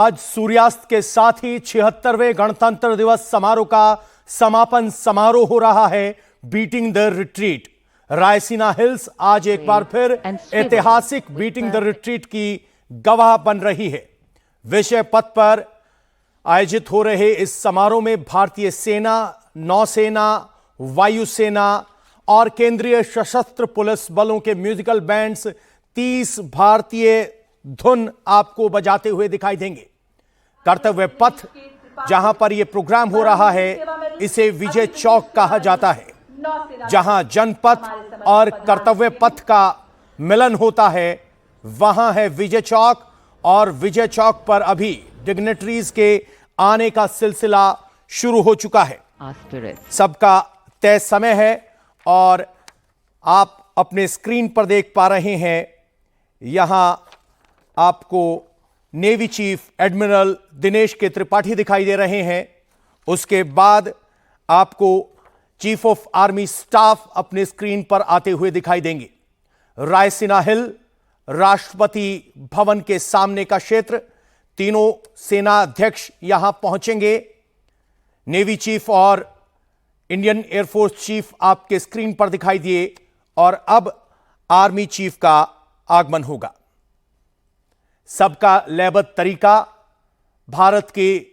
आज सूर्यास्त के साथ ही 76वें गणतंत्र दिवस समारोह का समापन समारोह हो रहा है beating the retreat. Raisina hills आज एक बार फिर ऐतिहासिक बीटिंग द रिट्रीट की गवाह बन रही है। विषय पथ पर आयोजित हो रहे इस समारोह में भारतीय सेना, नौसेना, वायुसेना और केंद्रीय सशस्त्र पुलिस बलों के म्यूजिकल बैंड्स 30 भारतीय धुन आपको बजाते हुए दिखाई देंगे। कर्तव्य पथ जहां पर यह प्रोग्राम हो रहा है इसे विजय चौक कहा जाता है, जहां जनपथ और कर्तव्य पथ का मिलन होता है वहां है विजय चौक। और विजय चौक पर अभी डिग्नेटरीज के आने का सिलसिला शुरू हो चुका है। सबका तय समय है और आप अपने स्क्रीन पर देख पा रहे हैं, यहां आपको नेवी चीफ एडमिरल दिनेश के त्रिपाठी दिखाई दे रहे हैं। उसके बाद आपको चीफ ऑफ आर्मी स्टाफ अपने स्क्रीन पर आते हुए दिखाई देंगे। रायसीना हिल, राष्ट्रपति भवन के सामने का क्षेत्र, तीनों सेना अध्यक्ष यहां पहुंचेंगे। नेवी चीफ और इंडियन एयरफोर्स चीफ आपके स्क्रीन पर दिखाई दिए और अब आर्मी चीफ का आगमन होगा। सबका लयबद्ध तरीका, भारत के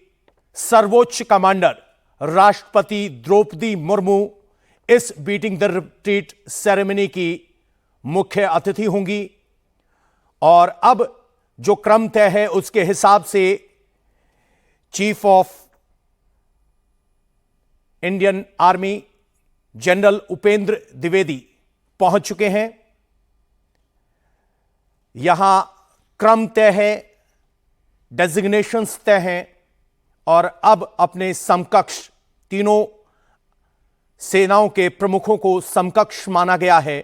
सर्वोच्च कमांडर राष्ट्रपति द्रौपदी मुर्मू इस बीटिंग द रिट्रीट सेरेमनी की मुख्य अतिथि होंगी। और अब जो क्रम तय है उसके हिसाब से chief of Indian army general Upendra Dwivedi पहुंच चुके हैं। यहां क्रम तय है, डेजिग्नेशंस तय हैं और अब अपने समकक्ष तीनों सेनाओं के प्रमुखों को समकक्ष माना गया है,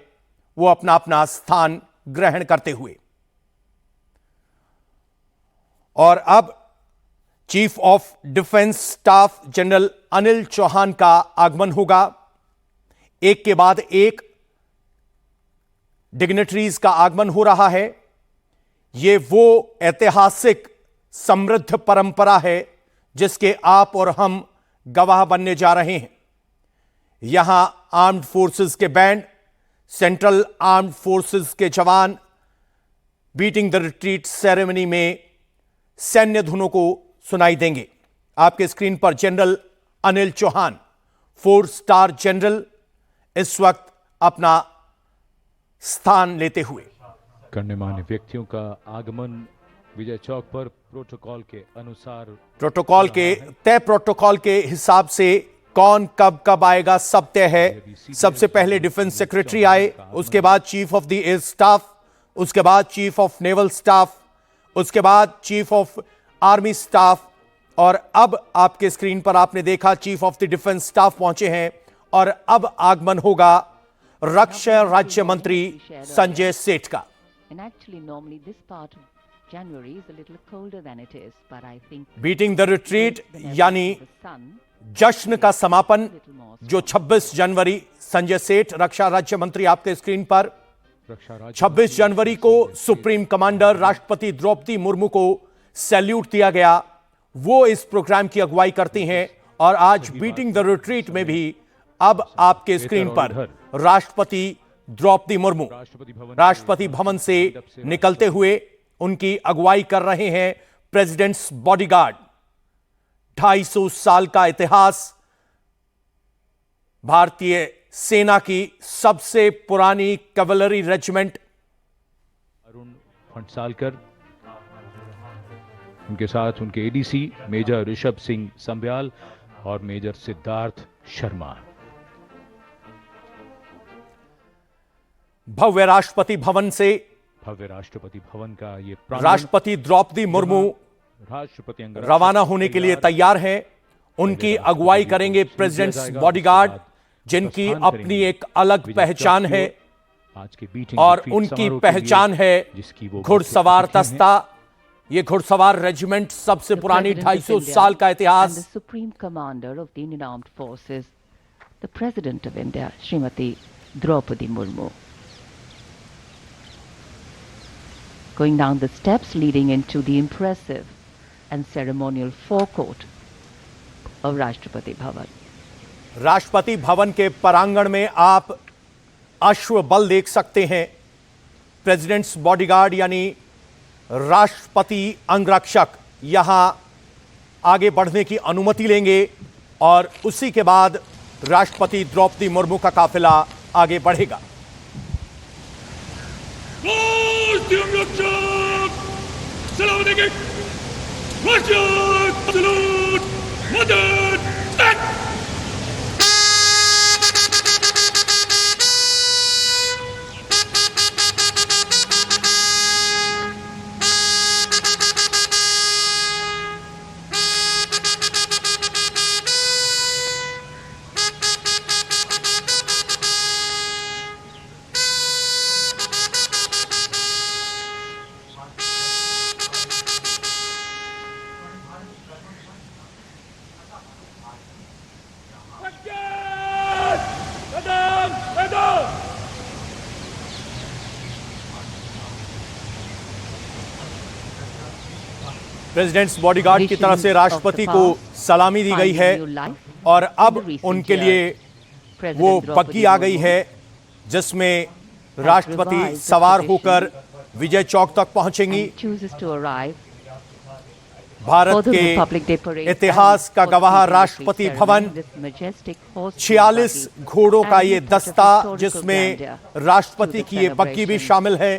वो अपना अपना स्थान ग्रहण करते हुए। और अब chief of defence staff general Anil Chauhan का आगमन होगा। एक के बाद एक डिग्नेटरीज का आगमन हो रहा है। यह वो ऐतिहासिक समृद्ध परंपरा है जिसके आप और हम गवाह बनने जा रहे हैं। यहां आर्म्ड फोर्सेस के बैंड, सेंट्रल आर्म्ड फोर्सेस के जवान बीटिंग द रिट्रीट सेरेमनी में सैन्य धुनों को सुनाई देंगे। आपके स्क्रीन पर general Anil Chauhan, 4 star general, इस वक्त अपना स्थान लेते हुए। गणमान्य व्यक्तियों का आगमन विजय चौक पर प्रोटोकॉल के अनुसार, तय प्रोटोकॉल के हिसाब से कौन कब कब आएगा सब तय है। सबसे पहले डिफेंस सेक्रेटरी आए, उसके बाद chief of the air staff, उसके बाद चीफ ऑफ नेवल स्टाफ, उसके बाद चीफ ऑफ आर्मी स्टाफ और अब आपके स्क्रीन पर आपने देखा chief of the defence staff पहुंचे हैं। और अब आगमन होगा रक्षा राज्य मंत्री संजय सेठ का। बीटिंग द रिट्रीट यानी जश्न का समापन जो 26 जनवरी, संजय सेठ रक्षा राज्य मंत्री आपके स्क्रीन पर, 26 जनवरी को सुप्रीम कमांडर राष्ट्रपति द्रौपदी मुर्मू को सैल्यूट दिया गया, वो इस प्रोग्राम की अगुवाई करती हैं। और आज बीटिंग द रिट्रीट में भी अब आपके स्क्रीन पर राष्ट्रपति द्रौपदी मुर्मू राष्ट्रपति भवन से निकलते हुए उनकी अगुवाई कर रहे हैं प्रेसिडेंट्स बॉडीगार्ड। 250 साल का इतिहास, भारतीय सेना की सबसे पुरानी कैवलरी रेजिमेंट। अरुण फंटसालकर, उनके साथ उनके एडीसी मेजर ऋषभ सिंह संब्याल और मेजर सिद्धार्थ शर्मा। भव्य राष्ट्रपति भवन से, भव्य राष्ट्रपति भवन का ये राष्ट्रपति द्रौपदी मुर्मू राष्ट्रपति रवाना होने के लिए तैयार हैं। उनकी अगुवाई करेंगे प्रेसिडेंट्स बॉडीगार्ड, जिनकी अपनी एक अलग पहचान है और उनकी पहचान है घुड़सवार दस्ता। ये घुड़सवार रेजिमेंट सबसे पुरानी 250 साल का इतिहास। Supreme commander of the Indian armed forces, the president of India Shrimati Droupadi Murmu, going down the steps leading into the impressive and ceremonial forecourt of Rashtrapati Bhavan. Rashtrapati Bhavan के प्रांगण में आप अश्व बल देख सकते हैं। प्रेसिडेंट्स बॉडीगार्ड यानी राष्ट्रपति अंगरक्षक यहां आगे बढ़ने की अनुमति लेंगे और उसी के बाद राष्ट्रपति द्रौपदी मुर्मू का काफिला आगे बढ़ेगा। प्रेसिडेंट्स बॉडीगार्ड की तरफ से राष्ट्रपति को सलामी दी गई है और अब उनके लिए वो बग्गी आ गई है जिसमें राष्ट्रपति सवार होकर विजय चौक तक पहुंचेंगी। भारत के इतिहास का गवाह राष्ट्रपति भवन 46 घोड़ों का ये दस्ता जिसमें राष्ट्रपति की ये बग्गी भी शामिल है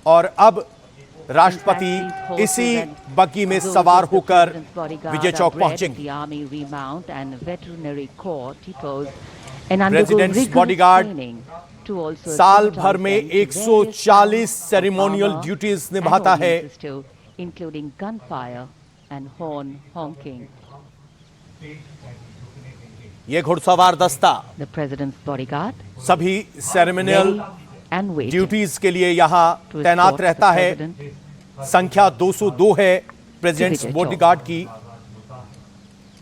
और अब राष्ट्रपति इसी बग्गी में सवार होकर विजय चौक पहुंचेंगे। प्रेसिडेंट्स बॉडीगार्ड साल भर में 140 सेरेमोनियल ड्यूटीज निभाता है। including gunfire and horn honking. ये घुड़सवार दस्ता The president's bodyguard सभी सेरेमोनियल and waiting ड्यूटीज के लिए यहाँ to तैनात escort रहता the है। president संख्या 202 है प्रेसिडेंट्स विजय बॉडीगार्ड की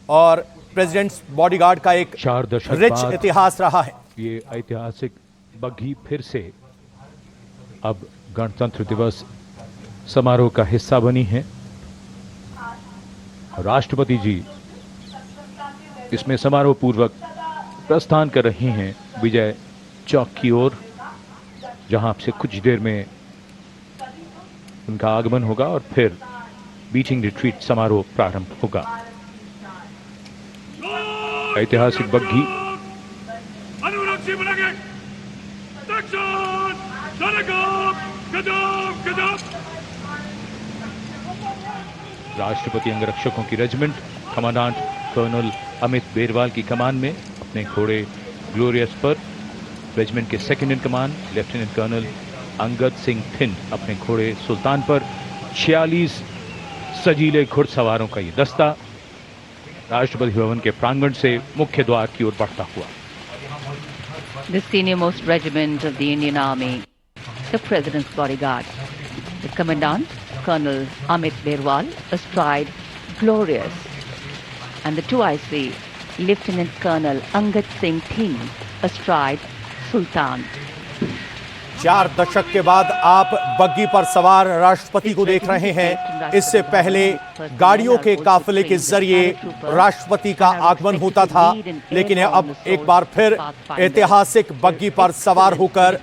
और प्रेसिडेंट्स बॉडीगार्ड का एक 4 दशक रिच बाद इतिहास रहा है। ये ऐतिहासिक बग्घी फिर से अब गणतंत्र दिवस समारोह का हिस्सा बनी है। राष्ट्रपति जी इसमें समारोह पूर्वक प्रस्थान कर रही हैं विजय चौक की ओर, जहां से कुछ देर में उनका आगमन होगा और फिर बीटिंग रिट्रीट समारोह प्रारंभ होगा। ऐतिहासिक बग्घी राष्ट्रपति अंगरक्षकों की regiment commandant colonel Amit Berwal की कमान में अपने घोड़े ग्लोरियस पर, रेजिमेंट के second in command lieutenant colonel Angad Singh थिन अपने घोड़े सुल्तान पर 46 सजीले घुड़सवारों का ये दस्ता राष्ट्रपति भवन के प्रांगण से मुख्य द्वार की ओर बढ़ता हुआ। the senior-most regiment of the Indian Army, the President's Bodyguard, the Commandant, Colonel Amit Berwal, astride Glorious, and the 2IC, Lieutenant Colonel Angad Singh Thing, astride Sultan. 4 दशक के बाद आप बग्गी पर सवार राष्ट्रपति को देख रहे हैं। इससे पहले गाड़ियों के काफिले के जरिए राष्ट्रपति का आगमन होता था, लेकिन अब एक बार फिर ऐतिहासिक बग्गी पर सवार होकर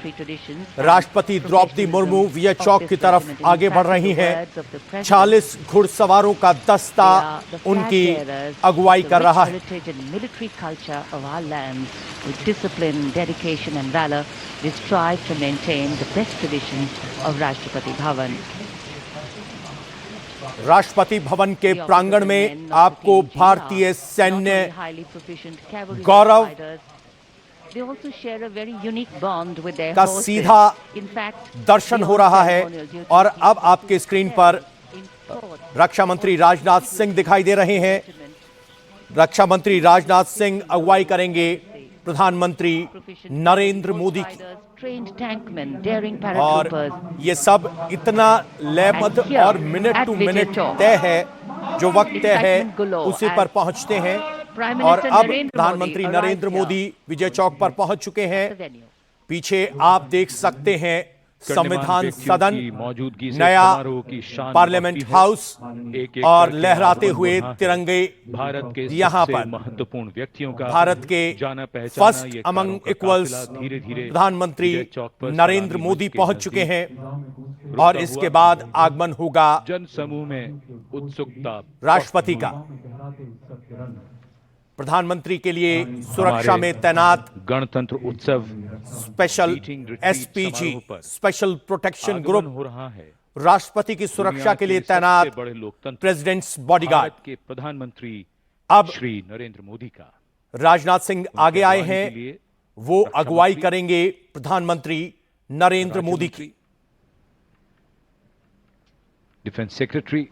राष्ट्रपति द्रौपदी मुर्मू विजय चौक की तरफ आगे बढ़ रही हैं। 40 घुड़सवारों का दस्ता उनकी अगुवाई कर रहा है। We strive to maintain the best traditions of Rashtrapati Bhavan. Rashtrapati Bhavan के प्रांगण में आपको भारतीय सैन्य गौरव का सीधा दर्शन हो रहा है और अब आपके स्क्रीन पर रक्षा मंत्री राजनाथ सिंह दिखाई दे रहे हैं। रक्षा मंत्री राजनाथ सिंह अगुवाई करेंगे प्रधानमंत्री नरेंद्र मोदी की, और ये सब इतना लयबद्ध और मिनट टू मिनट तय है, जो वक्त तय है उसी पर पहुंचते हैं। और अब प्रधानमंत्री नरेंद्र मोदी विजय चौक पर पहुंच चुके हैं। पीछे आप देख सकते हैं संविधान सदन, मौजूदगी से नया समारोह की शान पार्लियामेंट बढ़ती है। हाउस एक-एक और करके लहराते आगमन हुए हो रहा है। तिरंगे भारत के यहाँ सबसे पर महत्वपूर्ण व्यक्तियों का भारत के जाना पहचाना फर्स्ट ये अमंग कारों का इक्वल्स काफिला धीरे-धीरे प्रधानमंत्री विजय चौक पर नरेंद्र सलामी मोदी मंच के पहुंच चुके नजदीक हैं और रुका इसके हुआ। बाद आगमन होगा जन समूह में उत्सुकता राष्ट्रपति का। बढ़ती प्रधानमंत्री के लिए हुई। सुरक्षा हमारे में तैनात गणतंत्र उत्सव स्पेशल मीटिंग रिट्रीट एसपीजी समारोह पर स्पेशल प्रोटेक्शन आगमन ग्रुप हो रहा है। राष्ट्रपति की सुरक्षा के लिए तैनात बड़े लोकतंत्र प्रेसिडेंट्स बॉडीगार्ड। भारत के प्रधानमंत्री अब श्री नरेंद्र मोदी का राजनाथ सिंह आगे आए हैं, के लिए वो रक्षा अगुवाई मंत्री, करेंगे प्रधानमंत्री नरेंद्र राज्य मोदी मंत्री, की। डिफेंस सेक्रेटरी,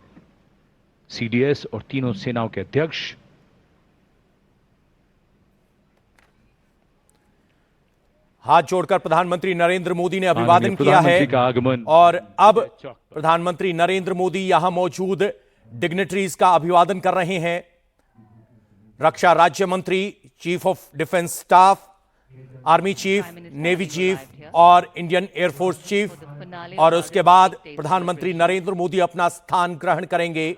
सीडीएस और तीनों सेनाओं के अध्यक्ष। हाथ जोड़कर प्रधानमंत्री नरेंद्र मोदी ने अभिवादन किया है प्रधानमंत्री का आगमन और अब प्रधानमंत्री नरेंद्र मोदी यहां मौजूद डिग्नेटरीज का अभिवादन कर रहे हैं। रक्षा राज्य मंत्री, chief of defence staff, army chief, navy chief और इंडियन एयरफोर्स चीफ, और उसके बाद प्रधानमंत्री नरेंद्र मोदी अपना स्थान ग्रहण करेंगे।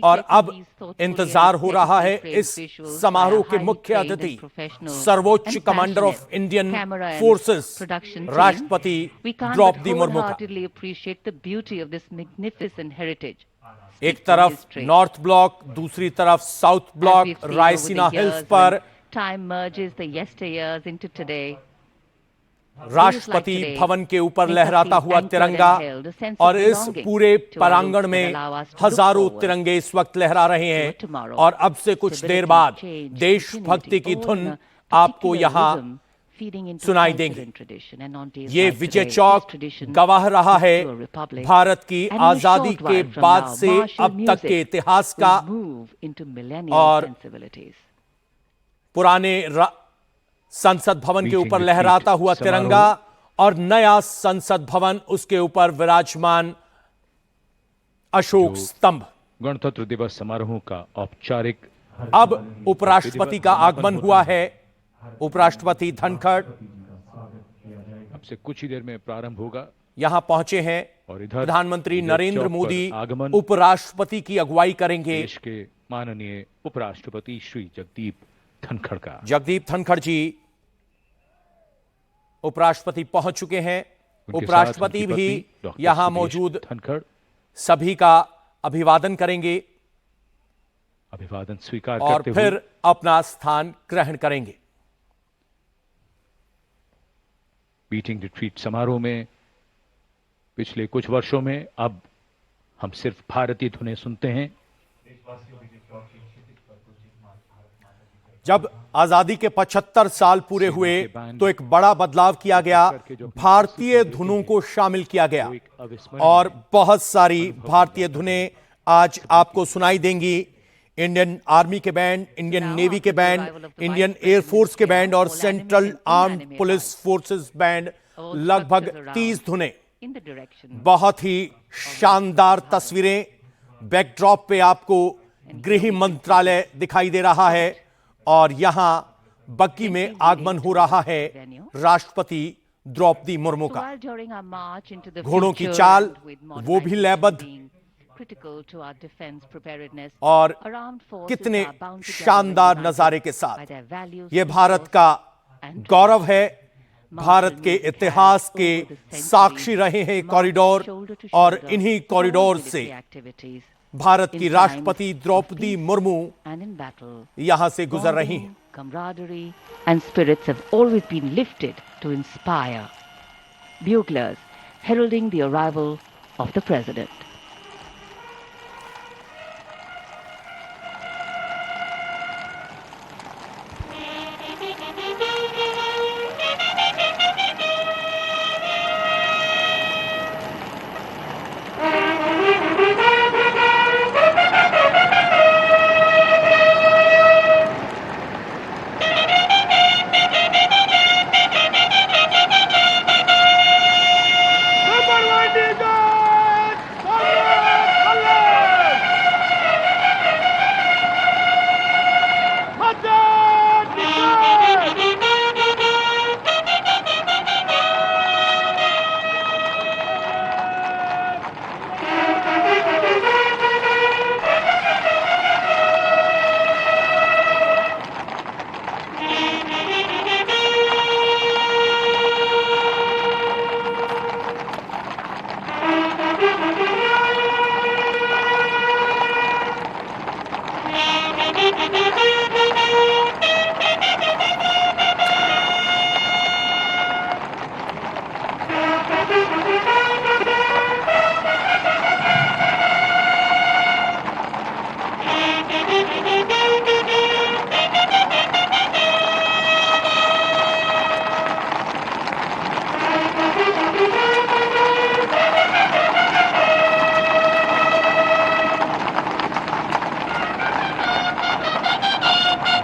और अब इंतजार हो रहा है इस समारोह के मुख्य अतिथि, सर्वोच्च कमांडर ऑफ इंडियन फोर्सेस राष्ट्रपति द्रौपदी मुर्मू का। एक तरफ नॉर्थ ब्लॉक, दूसरी तरफ साउथ ब्लॉक, रायसीना हिल्स पर राष्ट्रपति भवन के ऊपर लहराता हुआ तिरंगा, और इस पूरे प्रांगण में हजारों तिरंगे इस वक्त लहरा रहे हैं। और अब से कुछ देर बाद देशभक्ति की धुन आपको यहां सुनाई देंगी। ये विजय चौक गवाह रहा है भारत की आजादी के बाद से अब तक के इतिहास का, और पुराने संसद भवन के ऊपर लहराता हुआ तिरंगा और नया संसद भवन, उसके ऊपर विराजमान अशोक स्तंभ। गणतंत्र दिवस समारोह का औपचारिक अब उपराष्ट्रपति का आगमन हुआ है। उपराष्ट्रपति धनखड़ अब से कुछ ही देर में प्रारंभ होगा। यहां पहुंचे हैं और इधर प्रधानमंत्री नरेंद्र मोदी आगमन उपराष्ट्रपति की अगुवाई करेंगे। देश के माननीय उपराष्ट्रपति श्री जगदीप धनखड़ का। जगदीप धनखड़ जी उपराष्ट्रपति पहुंच चुके हैं। उपराष्ट्रपति भी यहां मौजूद धनखड़ सभी का अभिवादन करेंगे अभिवादन स्वीकार और करते हुए फिर अपना स्थान ग्रहण करेंगे। मीटिंग रिट्रीट समारोह में पिछले कुछ वर्षों में अब हम सिर्फ भारतीय धुनें सुनते हैं। जब आजादी के 75 साल पूरे हुए तो एक बड़ा बदलाव किया गया, भारतीय धुनों को शामिल किया गया और बहुत सारी भारतीय धुनें आज आपको सुनाई देंगी। इंडियन आर्मी के बैंड, इंडियन नेवी के बैंड, इंडियन एयरफोर्स के बैंड और central armed police forces band, लगभग 30 धुनें। बहुत ही शानदार तस्वीरें। बैकड्रॉप पे आपको गृह मंत्रालय दिखाई दे रहा है और यहां बग्गी में आगमन हो रहा है राष्ट्रपति द्रौपदी मुर्मू का। घोड़ों की चाल वो भी लयबद्ध, और कितने शानदार नजारे के साथ। ये भारत का गौरव है, भारत के इतिहास के साक्षी रहे हैं कॉरिडोर, और इन्हीं कॉरिडोर से भारत की राष्ट्रपति द्रौपदी मुर्मू यहां से गुजर रही हैं। Camaraderie and spirits have always been lifted to inspire. Buglers heralding the arrival of the president.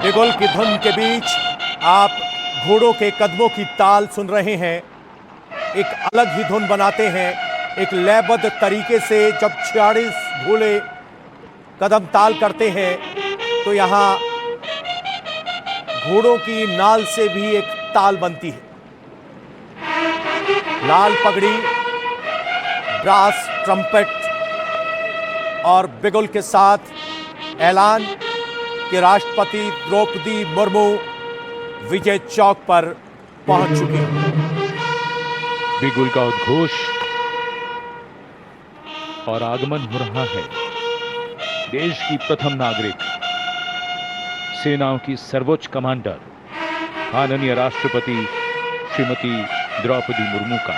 बिगुल की धुन के बीच आप घोड़ों के कदमों की ताल सुन रहे हैं। एक अलग ही धुन बनाते हैं, एक लयबद्ध तरीके से। जब 46 घोड़े कदम ताल करते हैं तो यहां घोड़ों की नाल से भी एक ताल बनती है। लाल पगड़ी, ब्रास, ट्रम्पेट और बिगुल के साथ ऐलान कि राष्ट्रपति द्रौपदी मुर्मू विजय चौक पर पहुंच चुकी हैं। बिगुल का उद्घोष और आगमन हो रहा है देश की प्रथम नागरिक, सेनाओं की सर्वोच्च कमांडर, माननीय राष्ट्रपति श्रीमती द्रौपदी मुर्मू का।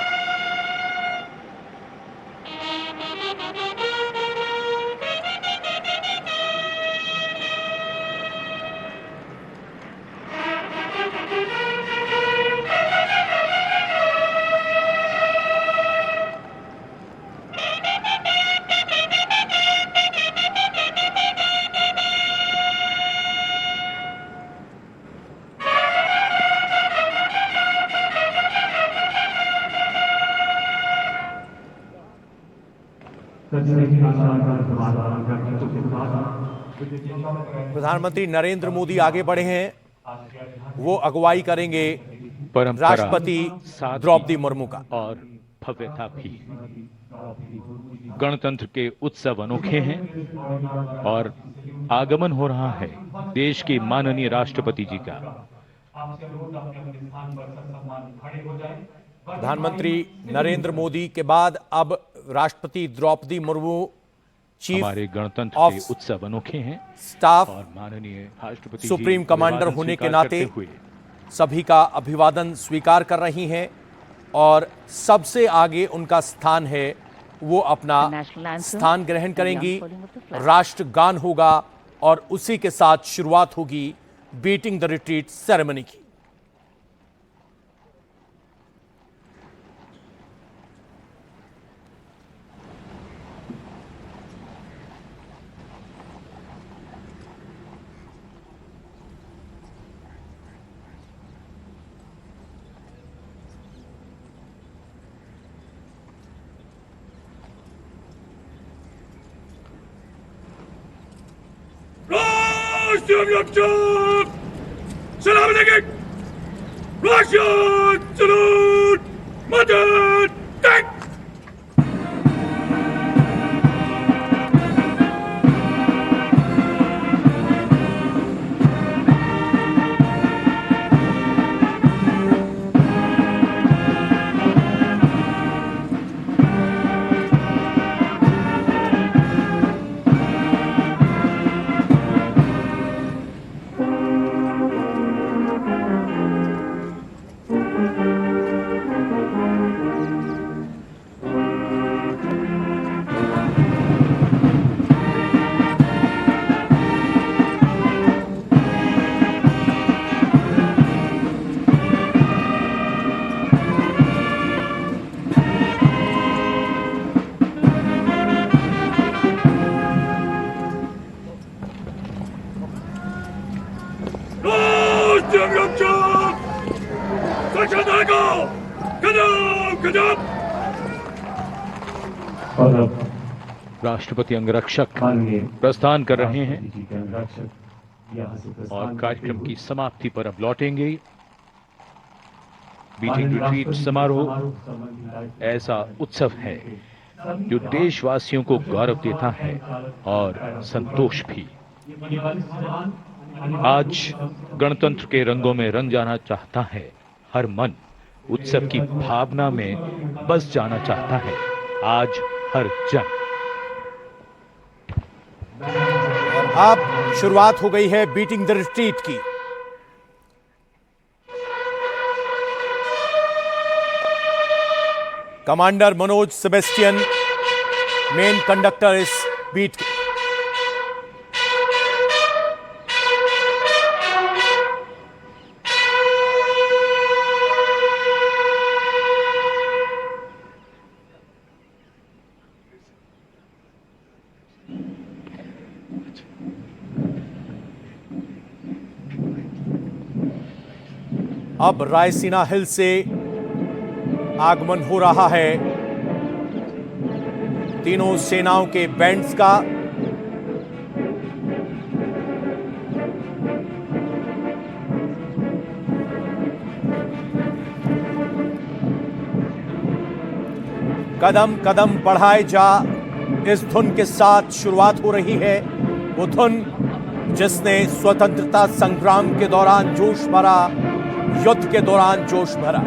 प्रधानमंत्री नरेंद्र मोदी आगे बढ़े हैं, वो अगुवाई करेंगे परंपरा, राष्ट्रपति सादगी द्रौपदी मुर्मू का। और भव्यता भी। गणतंत्र के उत्सव अनोखे हैं और आगमन हो रहा है देश के माननीय राष्ट्रपति जी का। प्रधानमंत्री नरेंद्र मोदी के बाद अब राष्ट्रपति द्रौपदी मुर्मू चीफ हमारे गणतंत्र ऑफ के उत्सव अनोखे हैं स्टाफ, और माननीय राष्ट्रपति सुप्रीम जी कमांडर अभिवादन होने के स्वीकार नाते करते हुए सभी का अभिवादन स्वीकार कर रही हैं और सबसे आगे उनका स्थान है, वो अपना स्थान ग्रहण करेंगी। राष्ट्रगान होगा और उसी के साथ शुरुआत होगी बीटिंग द रिट्रीट सेरेमनी की। Salam Russian salute! Mother tank! राष्ट्रपति अंगरक्षक प्रस्थान कर रहे हैं और कार्यक्रम की समाप्ति पर अब लौटेंगे। बीटिंग रिट्रीट समारोह ऐसा उत्सव है जो देशवासियों को गौरव देता है और संतोष भी। आज गणतंत्र के रंगों में रंग जाना चाहता है हर मन, उत्सव की भावना में बस जाना चाहता है आज हर जन। और अब शुरुआत हो गई है बीटिंग द रिट्रीट की। Commander Manoj Sebastian main conductor इस बीट के। अब रायसीना हिल से आगमन हो रहा है तीनों सेनाओं के बैंड्स का। कदम कदम बढ़ाए जा, इस धुन के साथ शुरुआत हो रही है। वो धुन जिसने स्वतंत्रता संग्राम के दौरान जोश भरा, युद्ध के दौरान जोश भरा।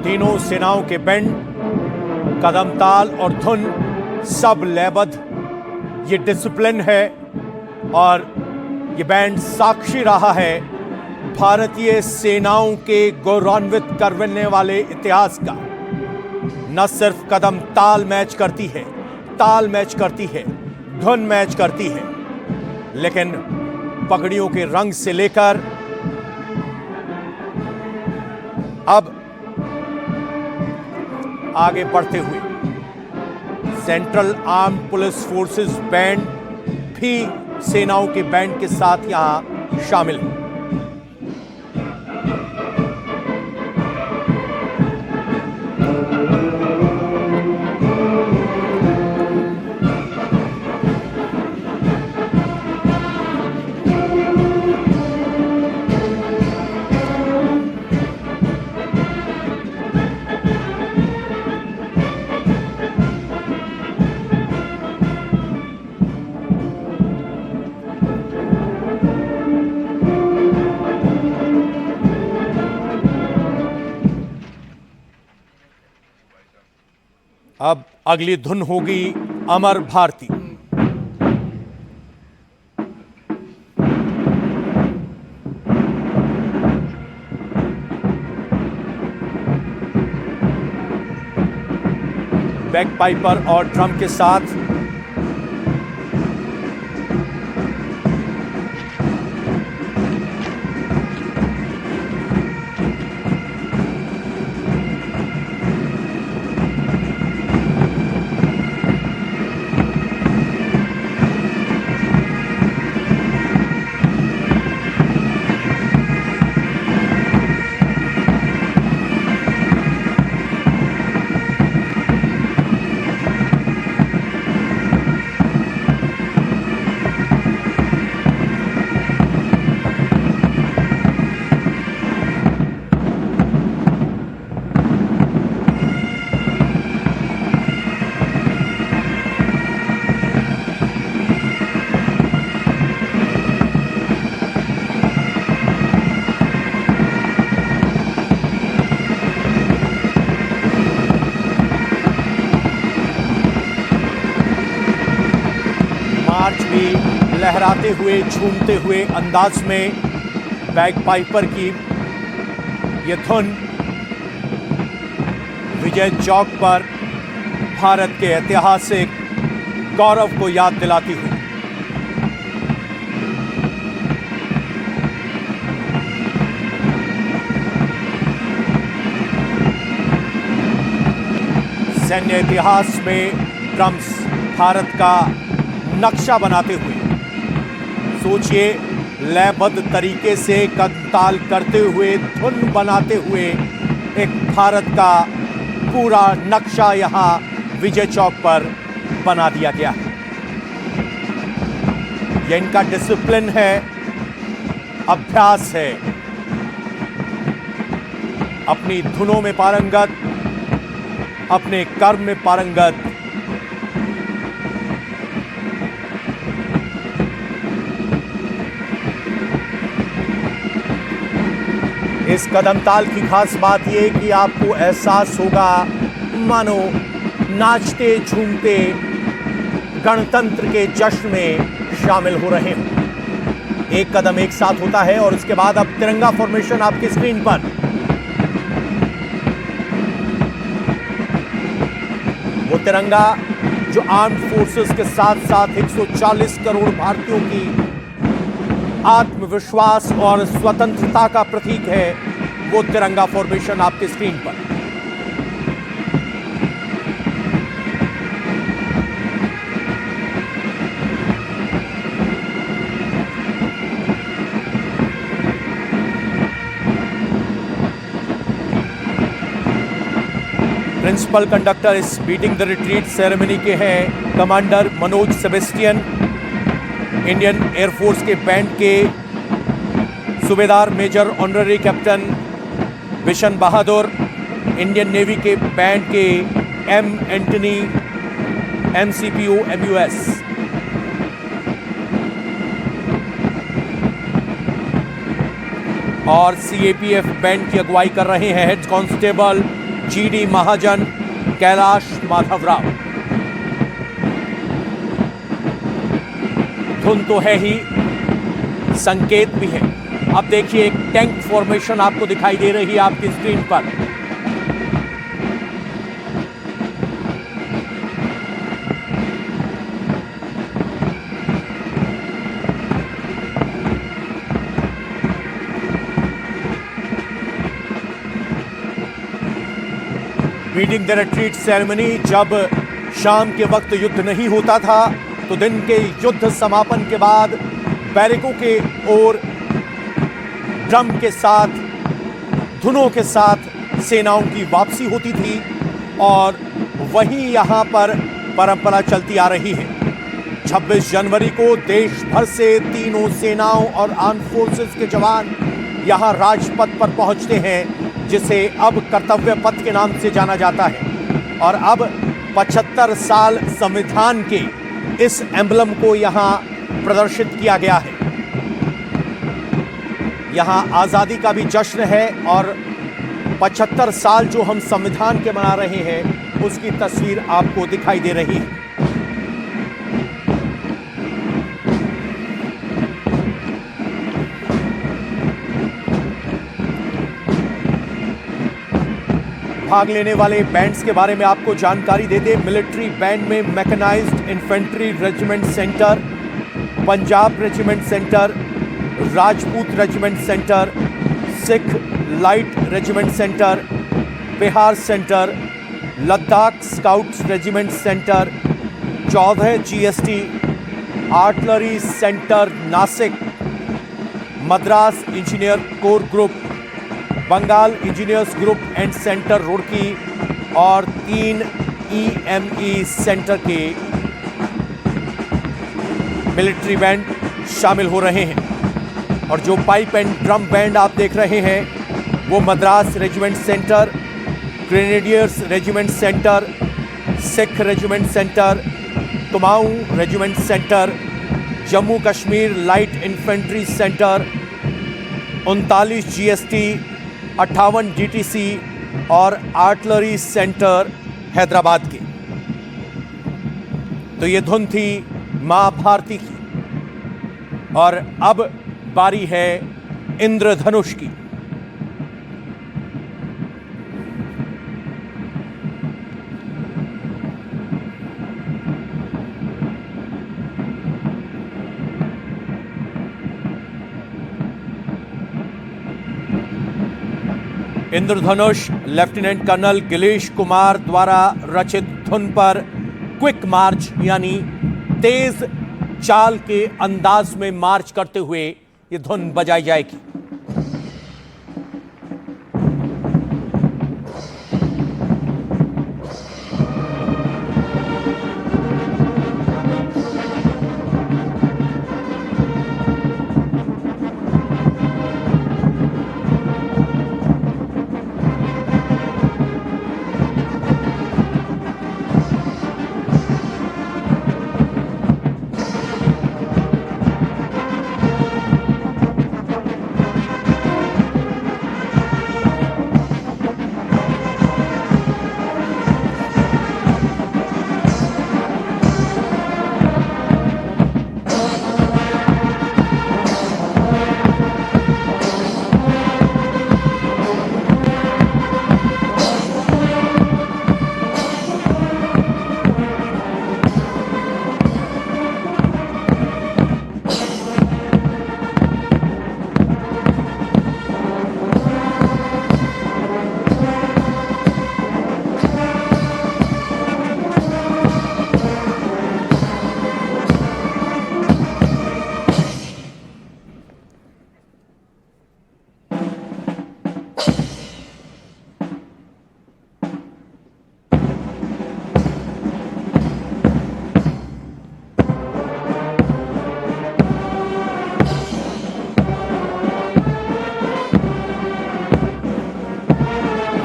तीनों सेनाओं के बैंड, कदम ताल और धुन सब लयबद्ध। ये डिसिप्लिन है और ये बैंड साक्षी रहा है भारतीय सेनाओं के गौरवान्वित करने वाले इतिहास का। न सिर्फ कदम ताल मैच करती है, ताल मैच करती है, धुन मैच करती है, लेकिन पगड़ियों के रंग से लेकर अब आगे बढ़ते हुए central armed police forces band भी सेनाओं के बैंड के साथ यहां शामिल है। अब अगली धुन होगी अमर भारती। बैकपाइपर और ड्रम के साथ लहराते हुए, झूमते हुए अंदाज में बैगपाइपर की ये धुन विजय चौक पर भारत के ऐतिहासिक गौरव को याद दिलाती हुई। सैन्य इतिहास में ड्रम्स भारत का नक्शा बनाते हुए, सोचिए, लयबद्ध तरीके से कदताल करते हुए, धुन बनाते हुए एक भारत का पूरा नक्शा यहां विजय चौक पर बना दिया गया है। यह इनका डिसिप्लिन है, अभ्यास है, अपनी धुनों में पारंगत, अपने कर्म में पारंगत। इस कदमताल की खास बात यह कि आपको एहसास होगा मानो नाचते झूमते गणतंत्र के जश्न में शामिल हो रहे हों। एक कदम एक साथ होता है और उसके बाद अब तिरंगा फॉर्मेशन आपकी स्क्रीन पर। वो तिरंगा जो आर्म्ड फोर्सेस के साथ साथ 140 करोड़ भारतीयों की आत्मविश्वास और स्वतंत्रता का प्रतीक है, वो तिरंगा फॉर्मेशन आपकी स्क्रीन पर। प्रिंसिपल कंडक्टर इस बीटिंग द रिट्रीट सेरेमनी के हैं commander Manoj Sebastian, Indian air force के बैंड के सूबेदार मेजर ऑनररी कैप्टन विशन बहादुर, इंडियन नेवी के बैंड के एम एंटनी MCPO MUS, और CAPF बैंड की अगुवाई कर रहे हैं हेड कांस्टेबल GD महाजन कैलाश माधवराव। धुन तो है ही, संकेत भी है। अब देखिए एक टैंक फॉर्मेशन आपको दिखाई दे रही है आपकी स्क्रीन पर। बीटिंग द रिट्रीट सेरेमनी जब शाम के वक्त युद्ध नहीं होता था तो दिन के युद्ध समापन के बाद बैरिकों के ओर ड्रम के साथ, धुनों के साथ सेनाओं की वापसी होती थी और वही यहां पर परंपरा चलती आ रही है। 26 जनवरी को देश भर से तीनों सेनाओं और आर्म्ड फोर्सेस के जवान यहां राजपथ पर पहुंचते हैं, जिसे अब कर्तव्य पथ के नाम से जाना जाता है। और अब 75 साल संविधान के इस एम्बलम को यहां प्रदर्शित किया गया है। यहां आजादी का भी जश्न है और 75 साल जो हम संविधान के मना रहे हैं उसकी तस्वीर आपको दिखाई दे रही है। भाग लेने वाले बैंड्स के बारे में आपको जानकारी दे दें। मिलिट्री बैंड में mechanised infantry regiment centre, Punjab regiment centre, Rajput regiment centre, Sikh light regiment centre, Bihar centre, Ladakh scouts regiment centre, 14 GST, artillery centre Nashik, Madras engineer corps group, Bengal engineers group and centre Roorkee और 3 EME सेंटर के मिलिट्री बैंड शामिल हो रहे हैं। और जो pipe and drum band आप देख रहे हैं वो Madras regiment centre, grenadiers regiment centre, Sikh regiment centre, Kumaon regiment centre, Jammu Kashmir light infantry centre, 39 GST, 58 DTC और आर्टिलरी सेंटर हैदराबाद के। तो ये धुन थी मां भारती की और अब बारी है इंद्रधनुष की। इंद्रधनुष लेफ्टिनेंट कर्नल गिरीश कुमार द्वारा रचित धुन पर क्विक मार्च यानी तेज चाल के अंदाज में मार्च करते हुए ये धुन बजाई जाएगी।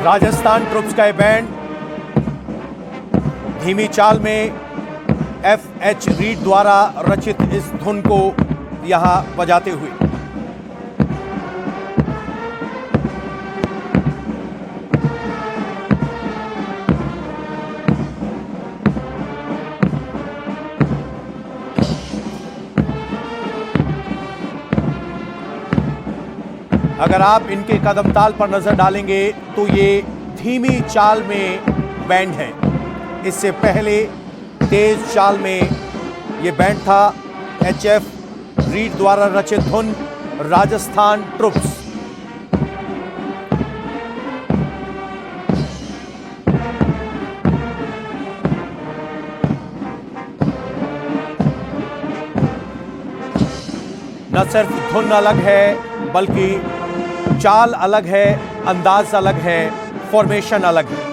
राजस्थान ट्रुप्स का ये बैंड धीमी चाल में FH रीड द्वारा रचित इस धुन को यहां बजाते हुए। अगर आप इनके कदम ताल पर नजर डालेंगे तो ये धीमी चाल में बैंड है। इससे पहले तेज चाल में ये बैंड था HF रीड द्वारा रचित धुन राजस्थान ट्रुप्स। न सिर्फ धुन अलग है बल्कि चाल अलग है, अंदाज अलग है, फॉर्मेशन अलग है।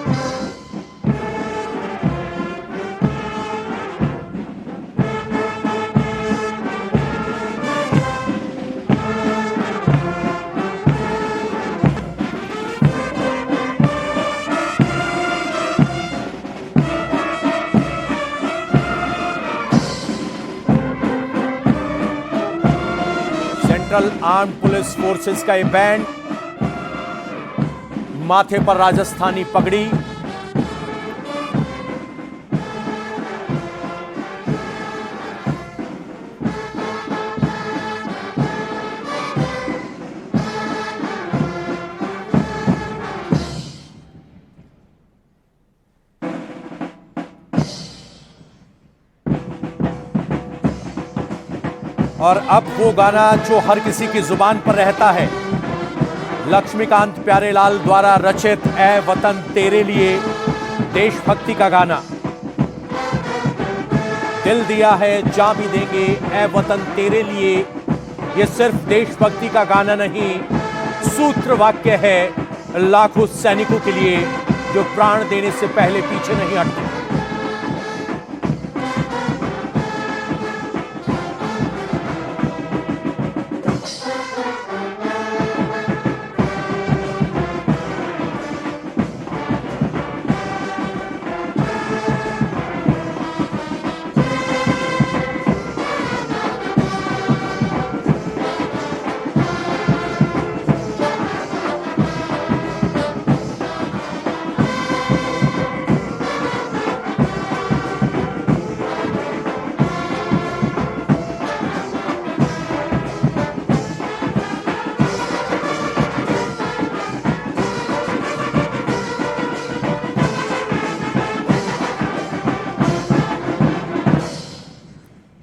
सेंट्रल आर्म्ड पुलिस फोर्सेस का ये बैंड, माथे पर राजस्थानी पगड़ी, और अब वो गाना जो हर किसी की जुबान पर रहता है, लक्ष्मीकांत प्यारेलाल द्वारा रचित ऐ वतन तेरे लिए, देशभक्ति का गाना। दिल दिया है जां भी देंगे ऐ वतन तेरे लिए, ये सिर्फ देशभक्ति का गाना नहीं, सूत्र वाक्य है लाखों सैनिकों के लिए जो प्राण देने से पहले पीछे नहीं हटते।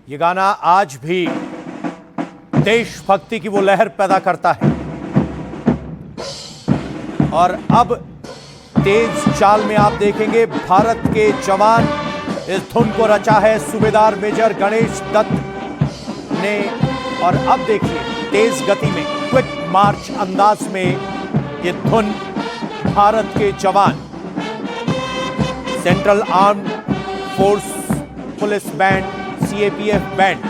ये गाना आज भी देशभक्ति की वो लहर पैदा करता है। और अब तेज चाल में आप देखेंगे भारत के जवान, इस धुन को रचा है सूबेदार मेजर गणेश दत्त ने। और अब देखिए तेज गति में, क्विक मार्च अंदाज में ये धुन भारत के जवान, central armed force police band, CAPF band.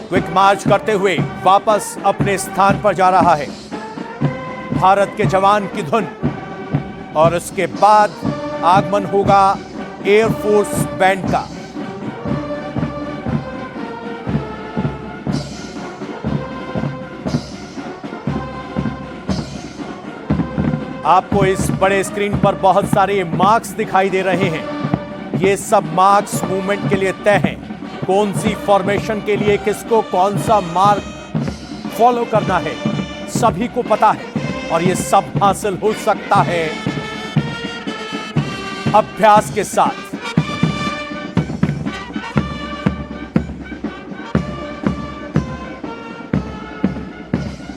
Quick march करते हुए वापस अपने स्थान पर जा रहा है भारत के जवान की धुन। और उसके बाद आगमन होगा एयरफोर्स बैंड का। आपको इस बड़े स्क्रीन पर बहुत सारे मार्क्स दिखाई दे रहे हैं। ये सब मार्क्स मूवमेंट के लिए तय हैं। कौन सी फॉर्मेशन के लिए किसको कौन सा मार्क फॉलो करना है, सभी को पता है। और ये सब हासिल हो सकता है अभ्यास के साथ।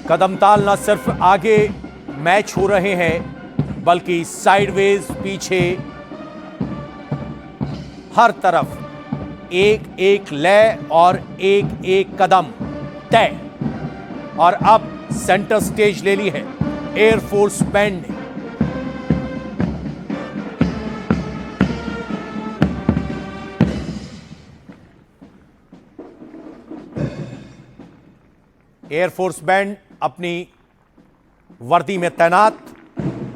कदमताल न सिर्फ आगे मैच हो रहे हैं बल्कि साइडवेज, पीछे, हर तरफ एक एक लय और एक एक कदम तय। और अब सेंटर स्टेज ले ली है एयरफोर्स बैंड ने। एयरफोर्स बैंड अपनी वर्दी में तैनात,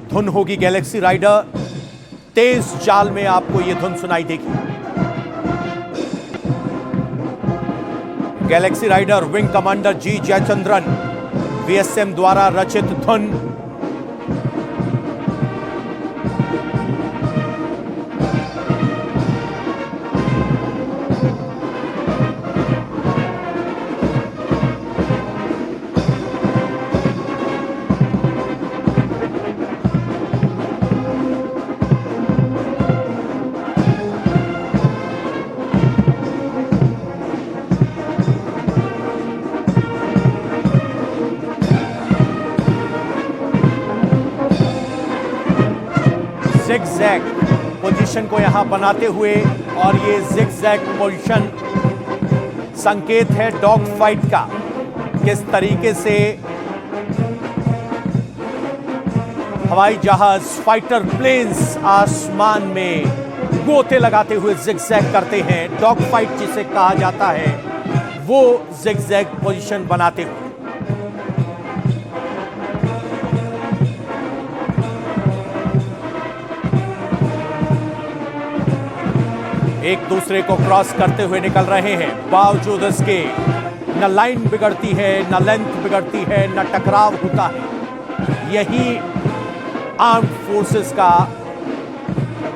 धुन होगी गैलेक्सी राइडर, तेज चाल में आपको यह धुन सुनाई देगी। गैलेक्सी राइडर विंग कमांडर जी जयचंद्रन वीएसएम द्वारा रचित धुन। जिगजैग पोजीशन को यहां बनाते हुए, और ये जिगजैग पोजीशन संकेत है डॉग फाइट का। किस तरीके से हवाई जहाज, फाइटर प्लेन्स आसमान में गोते लगाते हुए जिगजैग करते हैं, डॉग फाइट जिसे कहा जाता है, वो जिगजैग पोजीशन बनाते हुए। एक दूसरे को क्रॉस करते हुए निकल रहे हैं, बावजूद इसके न लाइन बिगड़ती है, न लेंथ बिगड़ती है, न टकराव होता है। यही आर्म्ड फोर्सेस का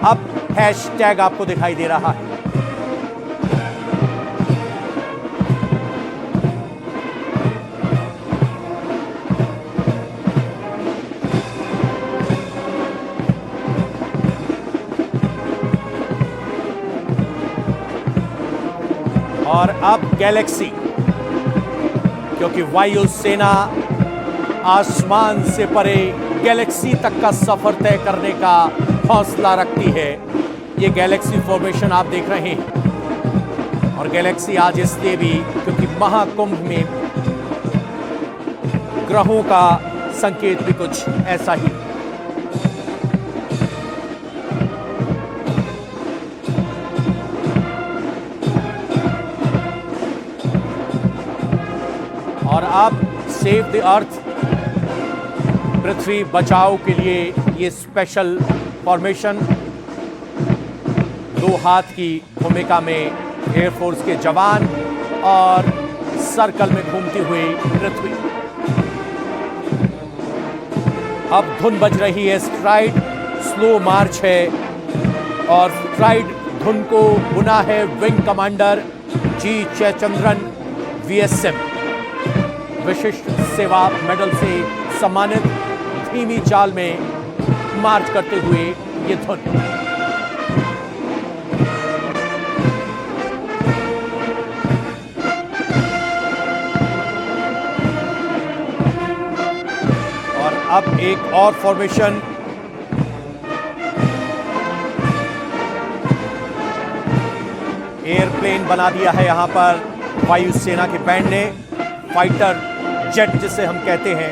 अब हैशटैग आपको दिखाई दे रहा है। और अब गैलेक्सी, क्योंकि वायुसेना आसमान से परे गैलेक्सी तक का सफर तय करने का हौसला रखती है। ये गैलेक्सी फॉर्मेशन आप देख रहे हैं, और गैलेक्सी आज इसलिए भी क्योंकि महाकुंभ में ग्रहों का संकेत भी कुछ ऐसा ही। और अब सेव द अर्थ, पृथ्वी बचाओ के लिए ये स्पेशल फॉर्मेशन, दो हाथ की भूमिका में एयरफोर्स के जवान और सर्कल में घूमती हुई पृथ्वी। अब धुन बज रही है स्ट्राइड, स्लो मार्च है, और स्ट्राइड धुन को बुना है विंग कमांडर जी जयचंद्रन वीएसएम, विशिष्ट सेवा मेडल से सम्मानित, धीमी चाल में मार्च करते हुए ये धुन। और अब एक और फॉर्मेशन, एयरप्लेन बना दिया है यहां पर वायुसेना के बैंड ने, फाइटर जेट जिसे हम कहते हैं।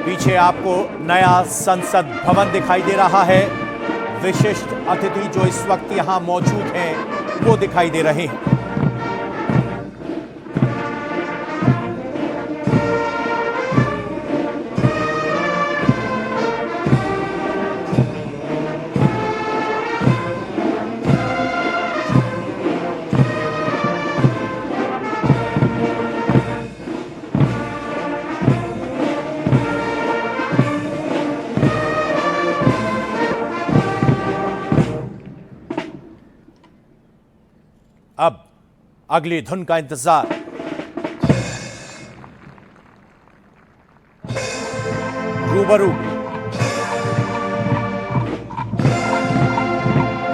पीछे आपको नया संसद भवन दिखाई दे रहा है, विशिष्ट अतिथि जो इस वक्त यहां मौजूद हैं वो दिखाई दे रहे हैं। अब अगली धुन का इंतजार। रूबरू,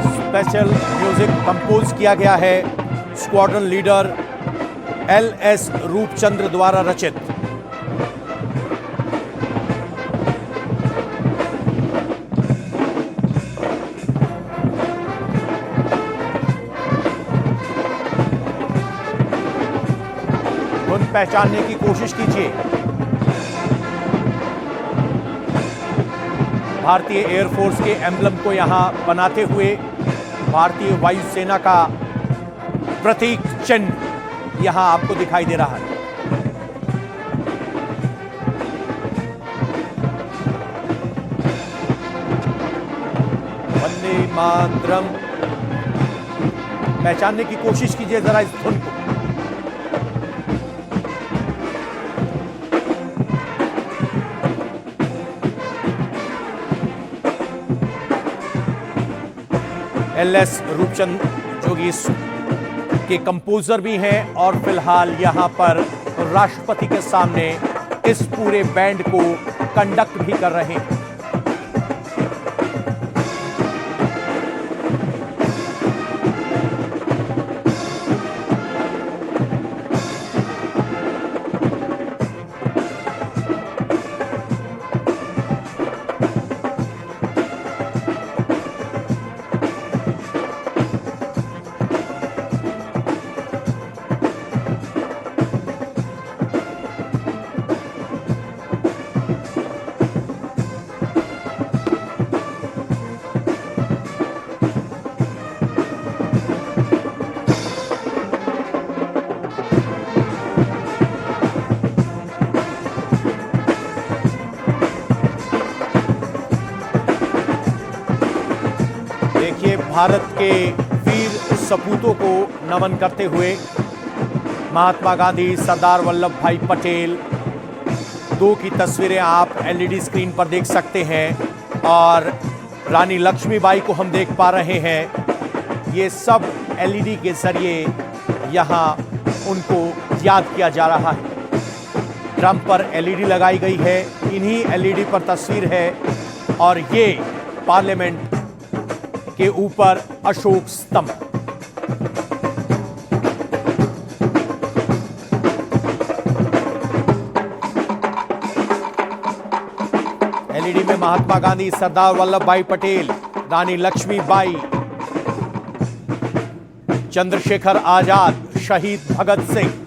स्पेशल म्यूजिक कंपोज किया गया है स्क्वाड्रन लीडर एलएस रूपचंद्र द्वारा रचित। धुन पहचानने की कोशिश कीजिए। भारतीय एयरफोर्स के एम्ब्लम को यहां बनाते हुए भारतीय वायुसेना का प्रतीक चिन्ह यहां आपको दिखाई दे रहा है। वंदे मातरम, पहचानने की कोशिश कीजिए जरा इस धुन को। एल.एस. रूपचंद जो कि इस के कंपोजर भी हैं और फिलहाल यहां पर राष्ट्रपति के सामने इस पूरे बैंड को कंडक्ट भी कर रहे हैं। भारत के वीर सपूतों को नमन करते हुए महात्मा गांधी, सरदार वल्लभ भाई पटेल, दो की तस्वीरें आप एलईडी स्क्रीन पर देख सकते हैं और रानी लक्ष्मीबाई को हम देख पा रहे हैं। ये सब एलईडी के जरिए यहां उनको याद किया जा रहा है। ड्रम पर एलईडी लगाई गई है, इन्हीं एलईडी पर तस्वीर है और ये पार्लियामेंट के ऊपर अशोक स्तंभ। एलईडी में महात्मा गांधी, सरदार वल्लभ भाई पटेल, रानी लक्ष्मीबाई, चंद्रशेखर आजाद, शहीद भगत सिंह।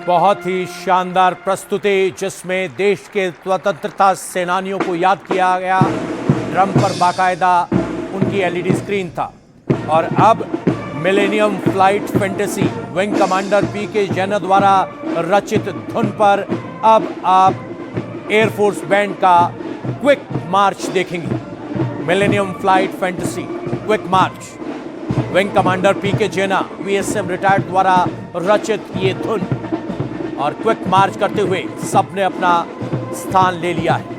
बहुत ही शानदार प्रस्तुति जिसमें देश के स्वतंत्रता सेनानियों को याद किया गया। ड्रम पर बाकायदा उनकी एलईडी स्क्रीन था। और अब millennium flight fantasy wing commander PK Jain द्वारा रचित धुन पर अब आप एयरफोर्स बैंड का क्विक मार्च देखेंगे। Millennium flight fantasy quick march, wing commander PK Jain VSM retired द्वारा रचित ये धुन और क्विक मार्च करते हुए सबने अपना स्थान ले लिया है।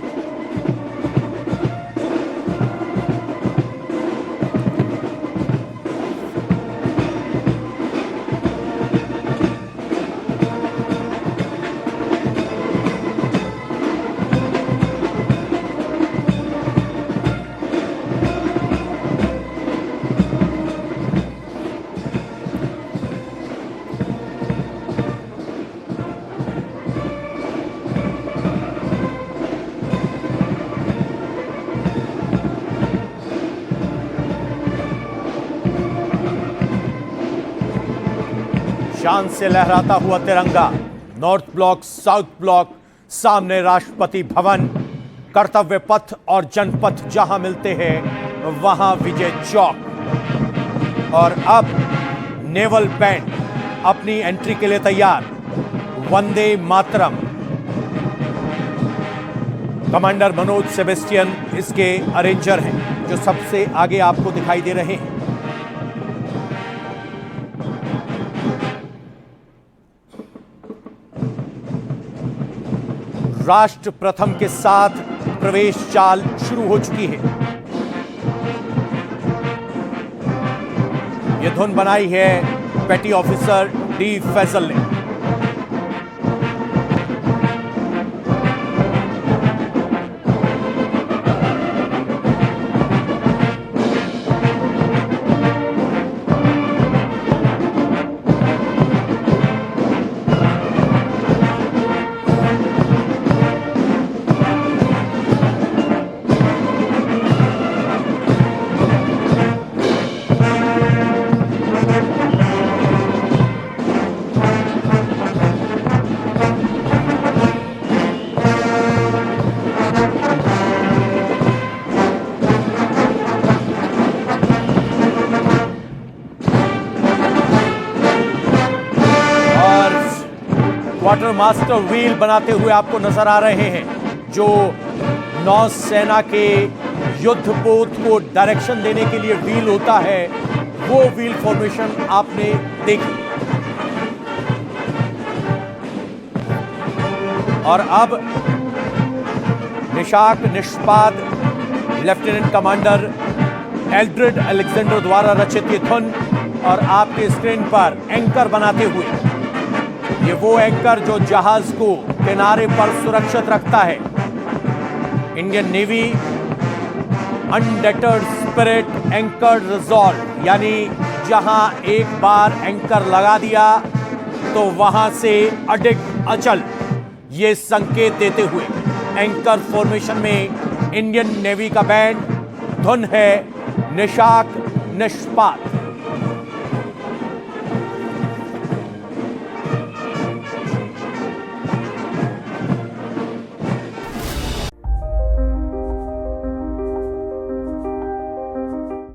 शान से लहराता हुआ तिरंगा, नॉर्थ ब्लॉक, साउथ ब्लॉक, सामने राष्ट्रपति भवन, कर्तव्य पथ और जनपथ जहां मिलते हैं वहां विजय चौक। और अब नेवल बैंड अपनी एंट्री के लिए तैयार। वंदे मातरम। कमांडर मनोज सेबेस्टियन इसके अरेंजर हैं, जो सबसे आगे आपको दिखाई दे रहे हैं। राष्ट्र प्रथम के साथ प्रवेश चाल शुरू हो चुकी है। यह धुन बनाई है पेटी ऑफिसर डी फैजल ने। क्वार्टर मास्टर व्हील बनाते हुए आपको नजर आ रहे हैं, जो नौसेना के युद्धपोत को डायरेक्शन देने के लिए व्हील होता है, वो व्हील फॉर्मेशन आपने देखी। और अब निशाक निष्पाद लेफ्टिनेंट कमांडर एल्ड्रिड अलेक्जेंडर द्वारा रचित ये धुन, और आपके स्क्रीन पर एंकर बनाते हुए, ये वो एंकर जो जहाज को किनारे पर सुरक्षित रखता है। Indian Navy undeterred spirit anchored resolve, यानी जहां एक बार एंकर लगा दिया तो वहां से अडिग अचल, ये संकेत देते हुए एंकर फॉर्मेशन में इंडियन नेवी का बैंड, धुन है निशाक निष्पाद।